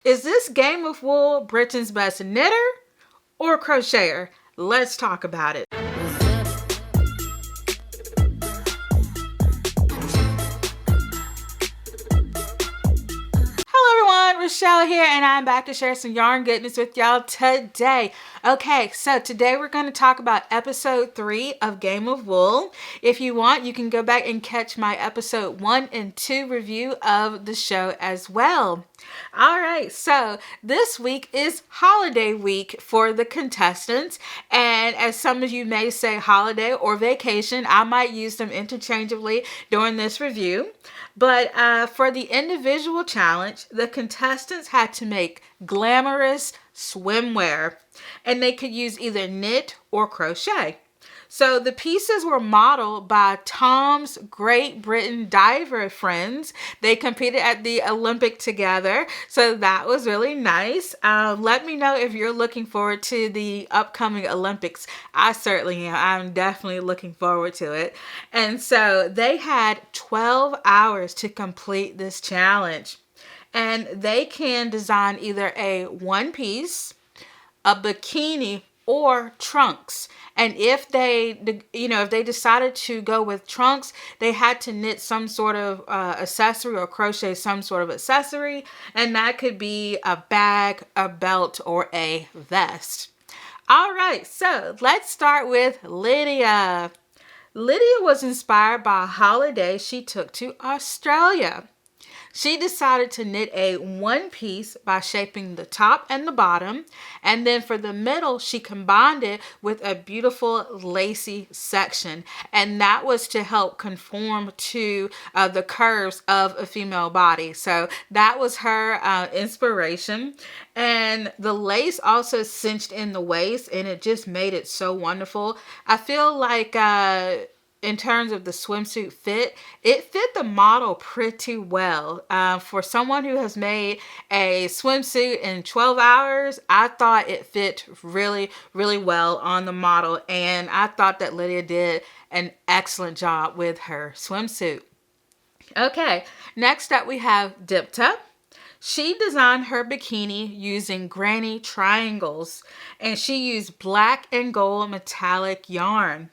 Is this Game of Wool Britain's best knitter or crocheter? Let's talk about it. Hello everyone, Rochelle here, and I'm back to share some yarn goodness with y'all today. Okay, so today we're going to talk about episode 3 of Game of Wool. If you want, you can go back and catch my episode 1 and 2 review of the show as well. All right, so this week is holiday week for the contestants, and as some of you may say holiday or vacation, I might use them interchangeably during this review. But for the individual challenge, the contestants had to make glamorous swimwear, and they could use either knit or crochet. So the pieces were modeled by Tom's Great Britain diver friends. They competed at the Olympic together, so that was really nice. Let me know if you're looking forward to the upcoming Olympics. I certainly am. I'm definitely looking forward to it. And so they had 12 hours to complete this challenge. And they can design either a one piece, a bikini, or trunks. And if they decided to go with trunks, they had to knit some sort of accessory or crochet some sort of accessory. And that could be a bag, a belt, or a vest. All right, so let's start with Lydia. Lydia was inspired by a holiday she took to Australia. She decided to knit a one piece by shaping the top and the bottom, and then for the middle she combined it with a beautiful lacy section, and that was to help conform to the curves of a female body. So that was her inspiration, and the lace also cinched in the waist, and it just made it so wonderful. I feel like in terms of the swimsuit fit, it fit the model pretty well. For someone who has made a swimsuit in 12 hours, I thought it fit really, really well on the model. And I thought that Lydia did an excellent job with her swimsuit. Okay, next up we have Dipta. She designed her bikini using granny triangles, and she used black and gold metallic yarn.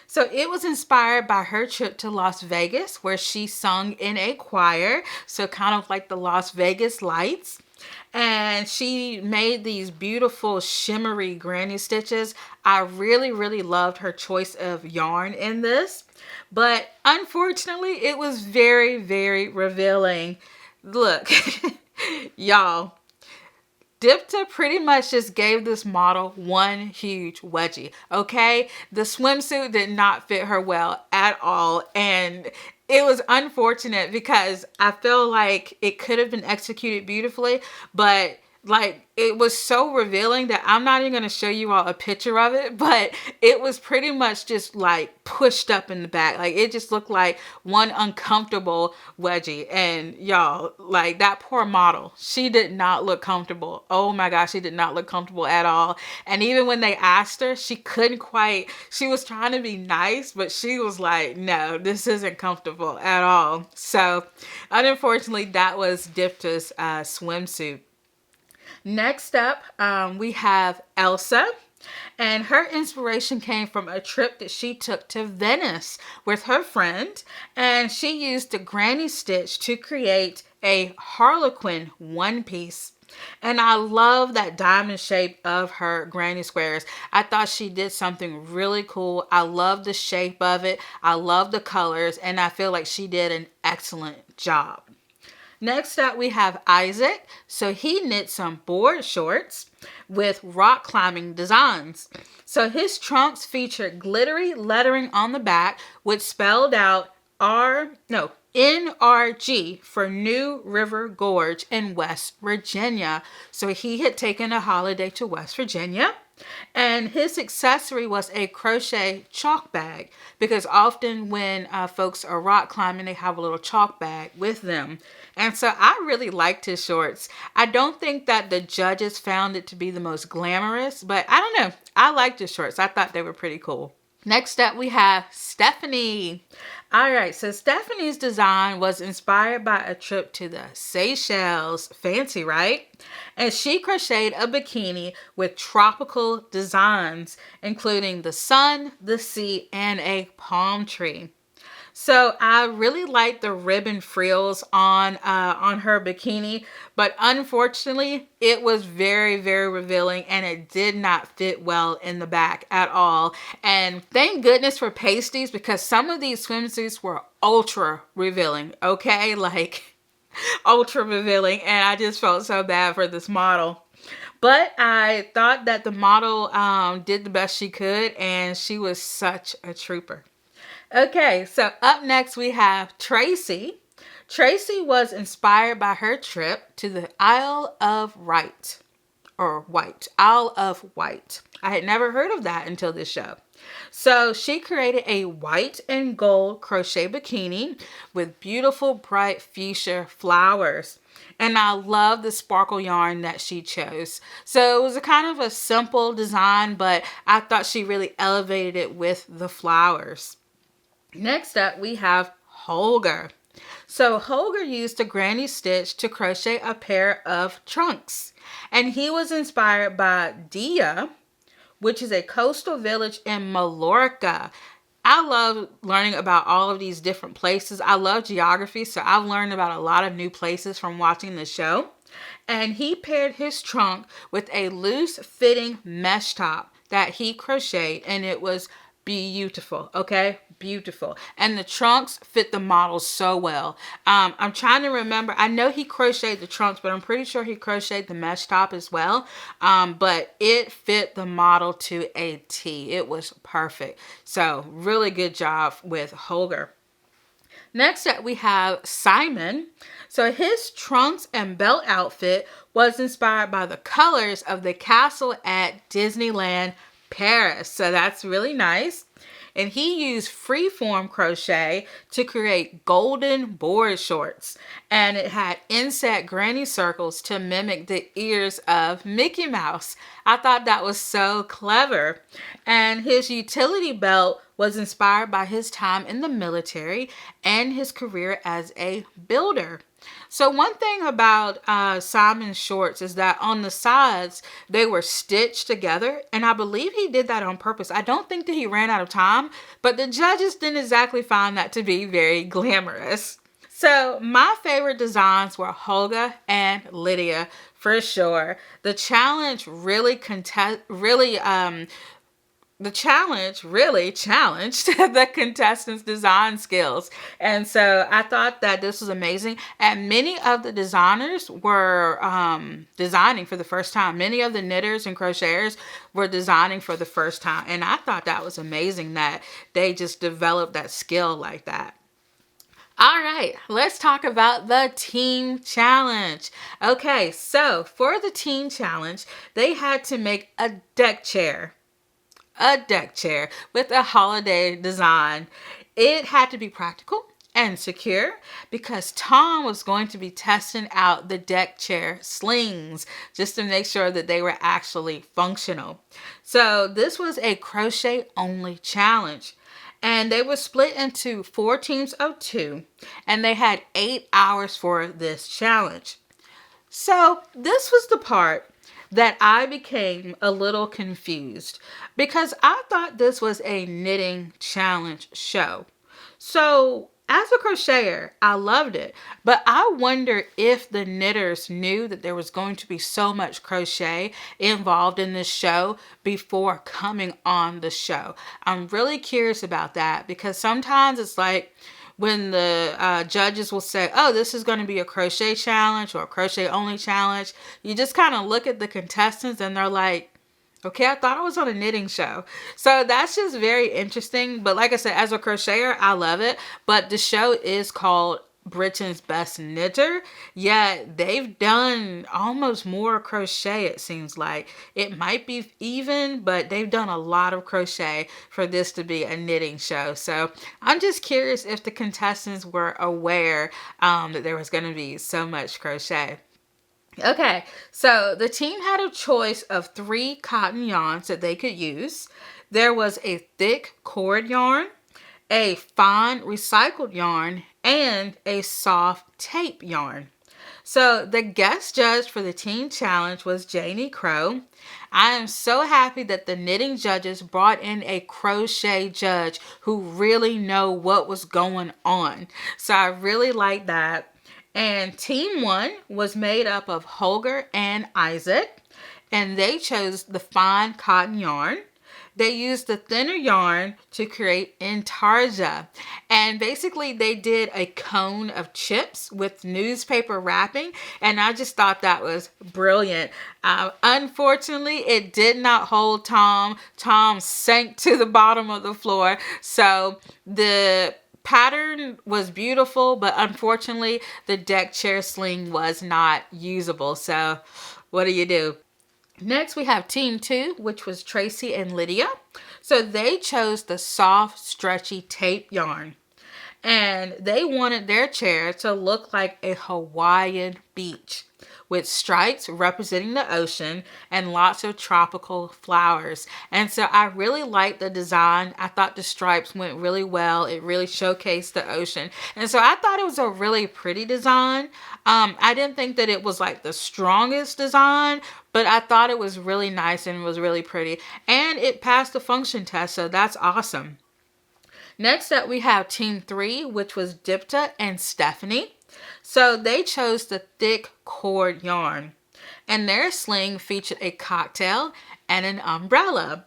So it was inspired by her trip to Las Vegas, where she sung in a choir, so kind of like the Las Vegas Lights. And she made these beautiful shimmery granny stitches. I really, really loved her choice of yarn in this. But unfortunately, it was very, very revealing. Look, y'all. Dipta pretty much just gave this model one huge wedgie, okay? The swimsuit did not fit her well at all, and it was unfortunate because I feel like it could have been executed beautifully, but like it was so revealing that I'm not even going to show you all a picture of it, but it was pretty much just like pushed up in the back. Like it just looked like one uncomfortable wedgie. And y'all, like that poor model, she did not look comfortable. Oh my gosh, she did not look comfortable at all. And even when they asked her, she couldn't quite, she was trying to be nice, but she was like, no, this isn't comfortable at all. So unfortunately, that was Dipta's swimsuit. Next up, we have Elsa, and her inspiration came from a trip that she took to Venice with her friend, and she used the granny stitch to create a harlequin one piece. And I love that diamond shape of her granny squares. I thought she did something really cool. I love the shape of it. I love the colors, and I feel like she did an excellent job. Next up, we have Isaac. So he knit some board shorts with rock climbing designs. So his trunks featured glittery lettering on the back, which spelled out NRG for New River Gorge in West Virginia. So he had taken a holiday to West Virginia. And his accessory was a crochet chalk bag, because often when folks are rock climbing, they have a little chalk bag with them. And so I really liked his shorts. I don't think that the judges found it to be the most glamorous, but I don't know. I liked his shorts. I thought they were pretty cool. Next up, we have Stephanie. All right, so Stephanie's design was inspired by a trip to the Seychelles. Fancy, right? And she crocheted a bikini with tropical designs, including the sun, the sea, and a palm tree. So I really like the ribbon frills on her bikini, but unfortunately, it was very, very revealing and it did not fit well in the back at all. And thank goodness for pasties, because some of these swimsuits were ultra revealing, okay? Like ultra revealing, and I just felt so bad for this model. But I thought that the model did the best she could, and she was such a trooper. Okay, so up next we have Tracy. Tracy was inspired by her trip to the Isle of Wight, Isle of Wight. I had never heard of that until this show. So she created a white and gold crochet bikini with beautiful bright fuchsia flowers. And I love the sparkle yarn that she chose. So it was a kind of a simple design, but I thought she really elevated it with the flowers. Next up, we have Holger. So Holger used a granny stitch to crochet a pair of trunks. And he was inspired by Dia, which is a coastal village in Mallorca. I love learning about all of these different places. I love geography, so I've learned about a lot of new places from watching the show. And he paired his trunk with a loose fitting mesh top that he crocheted, and it was beautiful. Okay, beautiful. And the trunks fit the model so well. I'm trying to remember. I know he crocheted the trunks, but I'm pretty sure he crocheted the mesh top as well. But it fit the model to a T. It was perfect. So really good job with Holger. Next up, we have Simon. So his trunks and belt outfit was inspired by the colors of the castle at Disneyland Paris. So that's really nice. And he used freeform crochet to create golden board shorts. And it had inset granny circles to mimic the ears of Mickey Mouse. I thought that was so clever. And his utility belt was inspired by his time in the military and his career as a builder. So one thing about Simon's shorts is that on the sides, they were stitched together. And I believe he did that on purpose. I don't think that he ran out of time, but the judges didn't exactly find that to be very glamorous. So my favorite designs were Holga and Lydia for sure. The challenge really challenged the contestants' design skills. And so I thought that this was amazing. And many of the designers were designing for the first time. Many of the knitters and crocheters were designing for the first time. And I thought that was amazing that they just developed that skill like that. All right, let's talk about the team challenge. Okay, so for the team challenge, they had to make a deck chair with a holiday design. It had to be practical and secure because Tom was going to be testing out the deck chair slings just to make sure that they were actually functional. So this was a crochet only challenge. And they were split into 4 teams of 2, and they had 8 hours for this challenge. So this was the part that I became a little confused because I thought this was a knitting challenge show. So as a crocheter, I loved it, but I wonder if the knitters knew that there was going to be so much crochet involved in this show before coming on the show. I'm really curious about that because sometimes it's like when the judges will say, oh, this is going to be a crochet challenge or a crochet only challenge, you just kind of look at the contestants and they're like, okay, I thought I was on a knitting show. So that's just very interesting. But like I said, as a crocheter, I love it. But the show is called Britain's Best Knitter. Yet they've done almost more crochet, it seems like. It might be even, but they've done a lot of crochet for this to be a knitting show. So I'm just curious if the contestants were aware that there was going to be so much crochet. Okay, so the team had a choice of 3 cotton yarns that they could use. There was a thick cord yarn, a fine recycled yarn, and a soft tape yarn. So the guest judge for the teen challenge was Janie Crow. I am so happy that the knitting judges brought in a crochet judge who really know what was going on. So I really like that. And team 1 was made up of Holger and Isaac, and they chose the fine cotton yarn. They used the thinner yarn to create intarsia. And basically they did a cone of chips with newspaper wrapping. And I just thought that was brilliant. Unfortunately, it did not hold Tom. Tom sank to the bottom of the floor. So the pattern was beautiful, but unfortunately the deck chair sling was not usable. So what do you do? Next, we have Team 2, which was Tracy and Lydia. So they chose the soft, stretchy tape yarn. And they wanted their chair to look like a Hawaiian beach with stripes representing the ocean and lots of tropical flowers. And so I really liked the design. I thought the stripes went really well. It really showcased the ocean. And so I thought it was a really pretty design. I didn't think that it was like the strongest design, but I thought it was really nice and was really pretty. And it passed the function test, so that's awesome. Next up, we have Team 3, which was Dipta and Stephanie. So they chose the thick cord yarn. And their sling featured a cocktail and an umbrella.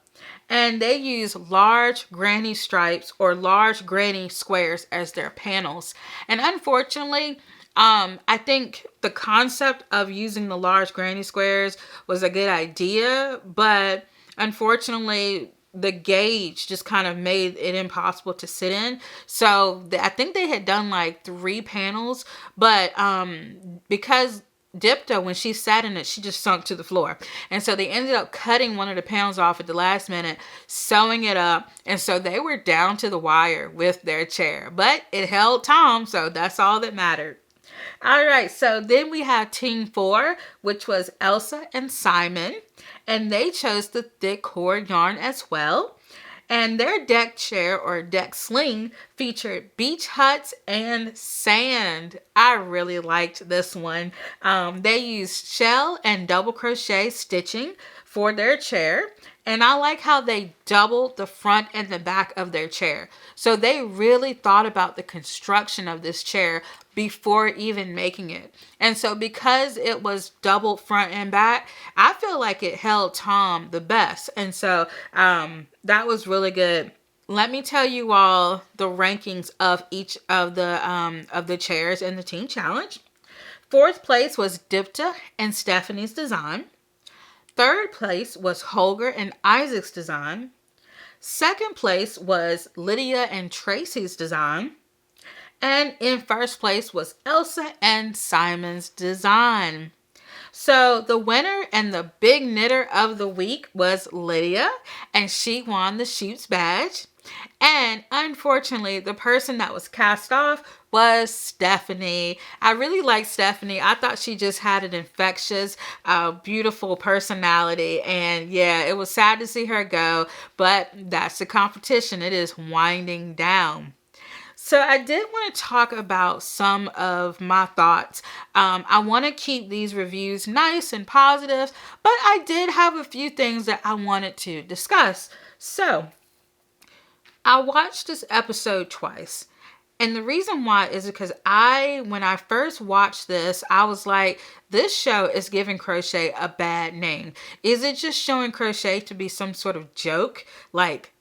And they used large granny stripes or large granny squares as their panels. And unfortunately, I think the concept of using the large granny squares was a good idea, but unfortunately, the gauge just kind of made it impossible to sit in. So I think they had done like 3 panels, but because Dipta, when she sat in it, she just sunk to the floor. And so they ended up cutting one of the panels off at the last minute, sewing it up. And so they were down to the wire with their chair, but it held Tom. So that's all that mattered. All right, so then we have Team 4, which was Elsa and Simon, and they chose the thick cord yarn as well. And their deck chair or deck sling featured beach huts and sand. I really liked this one. They used shell and double crochet stitching for their chair. And I like how they doubled the front and the back of their chair. So they really thought about the construction of this chair before even making it. And so because it was doubled front and back, I feel like it held Tom the best. And so that was really good. Let me tell you all the rankings of each of the chairs in the team challenge. 4th place was Dipta and Stephanie's design. 3rd place was Holger and Isaac's design. 2nd place was Lydia and Tracy's design. And in 1st place was Elsa and Simon's design. So the winner and the big knitter of the week was Lydia, and she won the sheep's badge. And unfortunately, the person that was cast off was Stephanie. I really liked Stephanie. I thought she just had an infectious, beautiful personality. And yeah, it was sad to see her go, but that's the competition. It is winding down. So I did want to talk about some of my thoughts. I want to keep these reviews nice and positive, but I did have a few things that I wanted to discuss. So I watched this episode twice. And the reason why is because when I first watched this, I was like, this show is giving crochet a bad name. Is it just showing crochet to be some sort of joke, like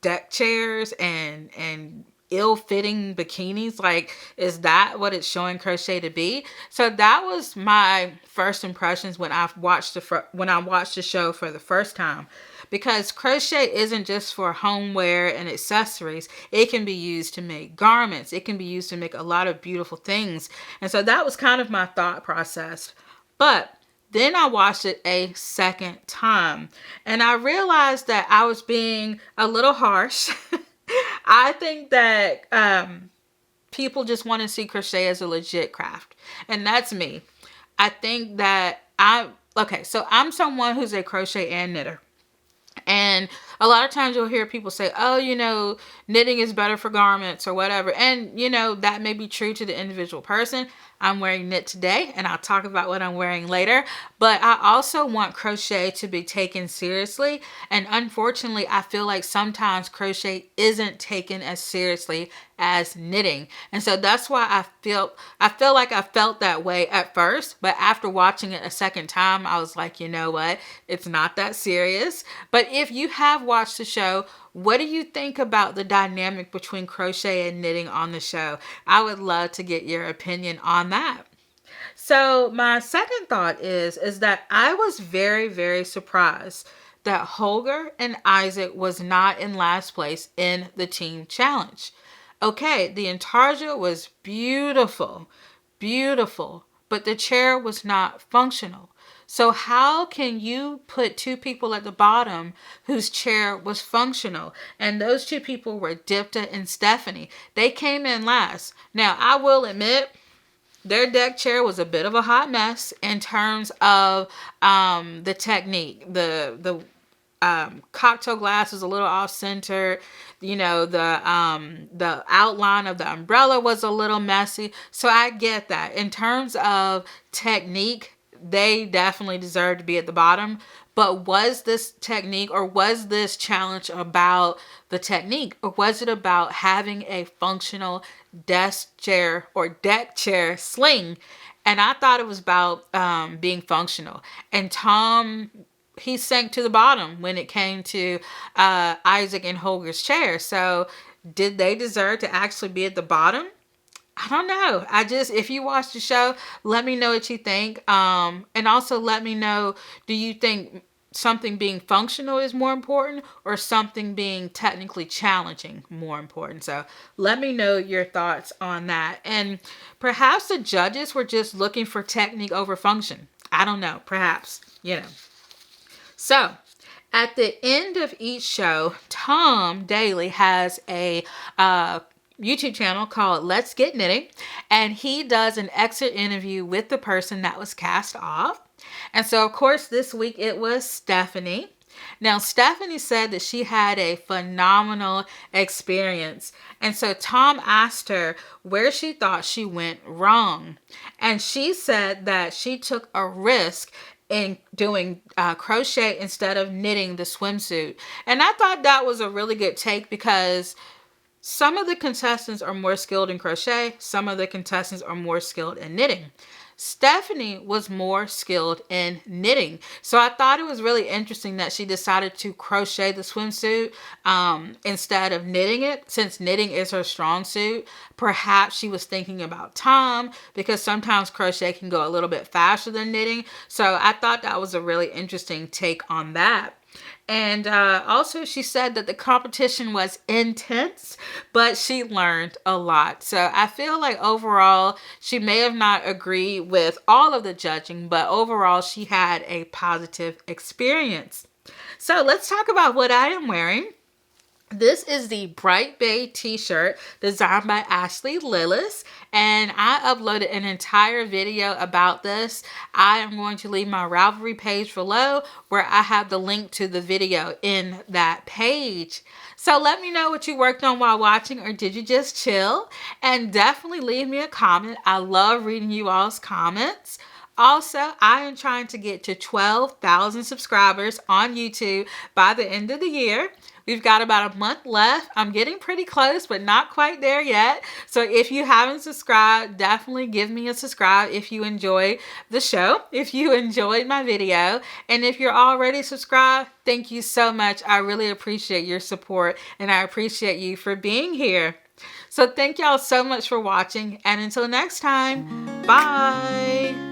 deck chairs and ill-fitting bikinis? Like, is that what it's showing crochet to be? So that was my first impressions when I watched the show for the first time. Because crochet isn't just for homeware and accessories. It can be used to make garments. It can be used to make a lot of beautiful things. And so that was kind of my thought process. But then I watched it a second time. And I realized that I was being a little harsh. I think that people just want to see crochet as a legit craft. And that's me. I think that I'm someone who's a crochet and knitter. And a lot of times you'll hear people say, oh, you know, knitting is better for garments or whatever. And, you know, that may be true to the individual person. I'm wearing knit today, and I'll talk about what I'm wearing later. But I also want crochet to be taken seriously. And unfortunately, I feel like sometimes crochet isn't taken as seriously as knitting. And so that's why I feel like I felt that way at first. But after watching it a second time, I was like, you know what? It's not that serious. But if you have watched the show, what do you think about the dynamic between crochet and knitting on the show? I would love to get your opinion on that. So my second thought is that I was very, very surprised that Holger and Isaac was not in last place in the team challenge. Okay, the intarsia was beautiful, beautiful, but the chair was not functional. So how can you put two people at the bottom whose chair was functional? And those two people were Dipta and Stephanie. They came in last. Now, I will admit, their deck chair was a bit of a hot mess in terms of the technique. The cocktail glass was a little off center. You know, the outline of the umbrella was a little messy. So I get that. In terms of technique, they definitely deserve to be at the bottom. But was this technique, or was this challenge about the technique, or was it about having a functional desk chair or deck chair sling? And I thought it was about being functional. And Tom, he sank to the bottom when it came to Isaac and Holger's chair. So did they deserve to actually be at the bottom? I don't know. If you watch the show, let me know what you think. And also let me know, do you think something being functional is more important, or something being technically challenging more important? So let me know your thoughts on that. And perhaps the judges were just looking for technique over function. I don't know. Perhaps, you know. So at the end of each show, Tom Daly has a YouTube channel called Let's Get Knitting, and he does an exit interview with the person that was cast off. And so, of course, this week it was Stephanie. Now, Stephanie said that she had a phenomenal experience. And so Tom asked her where she thought she went wrong. And she said that she took a risk in doing crochet instead of knitting the swimsuit. And I thought that was a really good take, because some of the contestants are more skilled in crochet. Some of the contestants are more skilled in knitting. Stephanie was more skilled in knitting. So I thought it was really interesting that she decided to crochet the swimsuit instead of knitting it, since knitting is her strong suit. Perhaps she was thinking about Tom, because sometimes crochet can go a little bit faster than knitting. So I thought that was a really interesting take on that. And also she said that the competition was intense, but she learned a lot. So I feel like overall, she may have not agreed with all of the judging, but overall she had a positive experience. So let's talk about what I am wearing. This is the Bright Bay t-shirt designed by Ashley Lillis, and I uploaded an entire video about this. I am going to leave my Ravelry page below, where I have the link to the video in that page. So let me know what you worked on while watching, or did you just chill? And definitely leave me a comment. I love reading you all's comments. Also, I am trying to get to 12,000 subscribers on YouTube by the end of the year. We've got about a month left. I'm getting pretty close, but not quite there yet. So if you haven't subscribed, definitely give me a subscribe if you enjoy the show, if you enjoyed my video. And if you're already subscribed, thank you so much. I really appreciate your support, and I appreciate you for being here. So thank y'all so much for watching, and until next time, bye.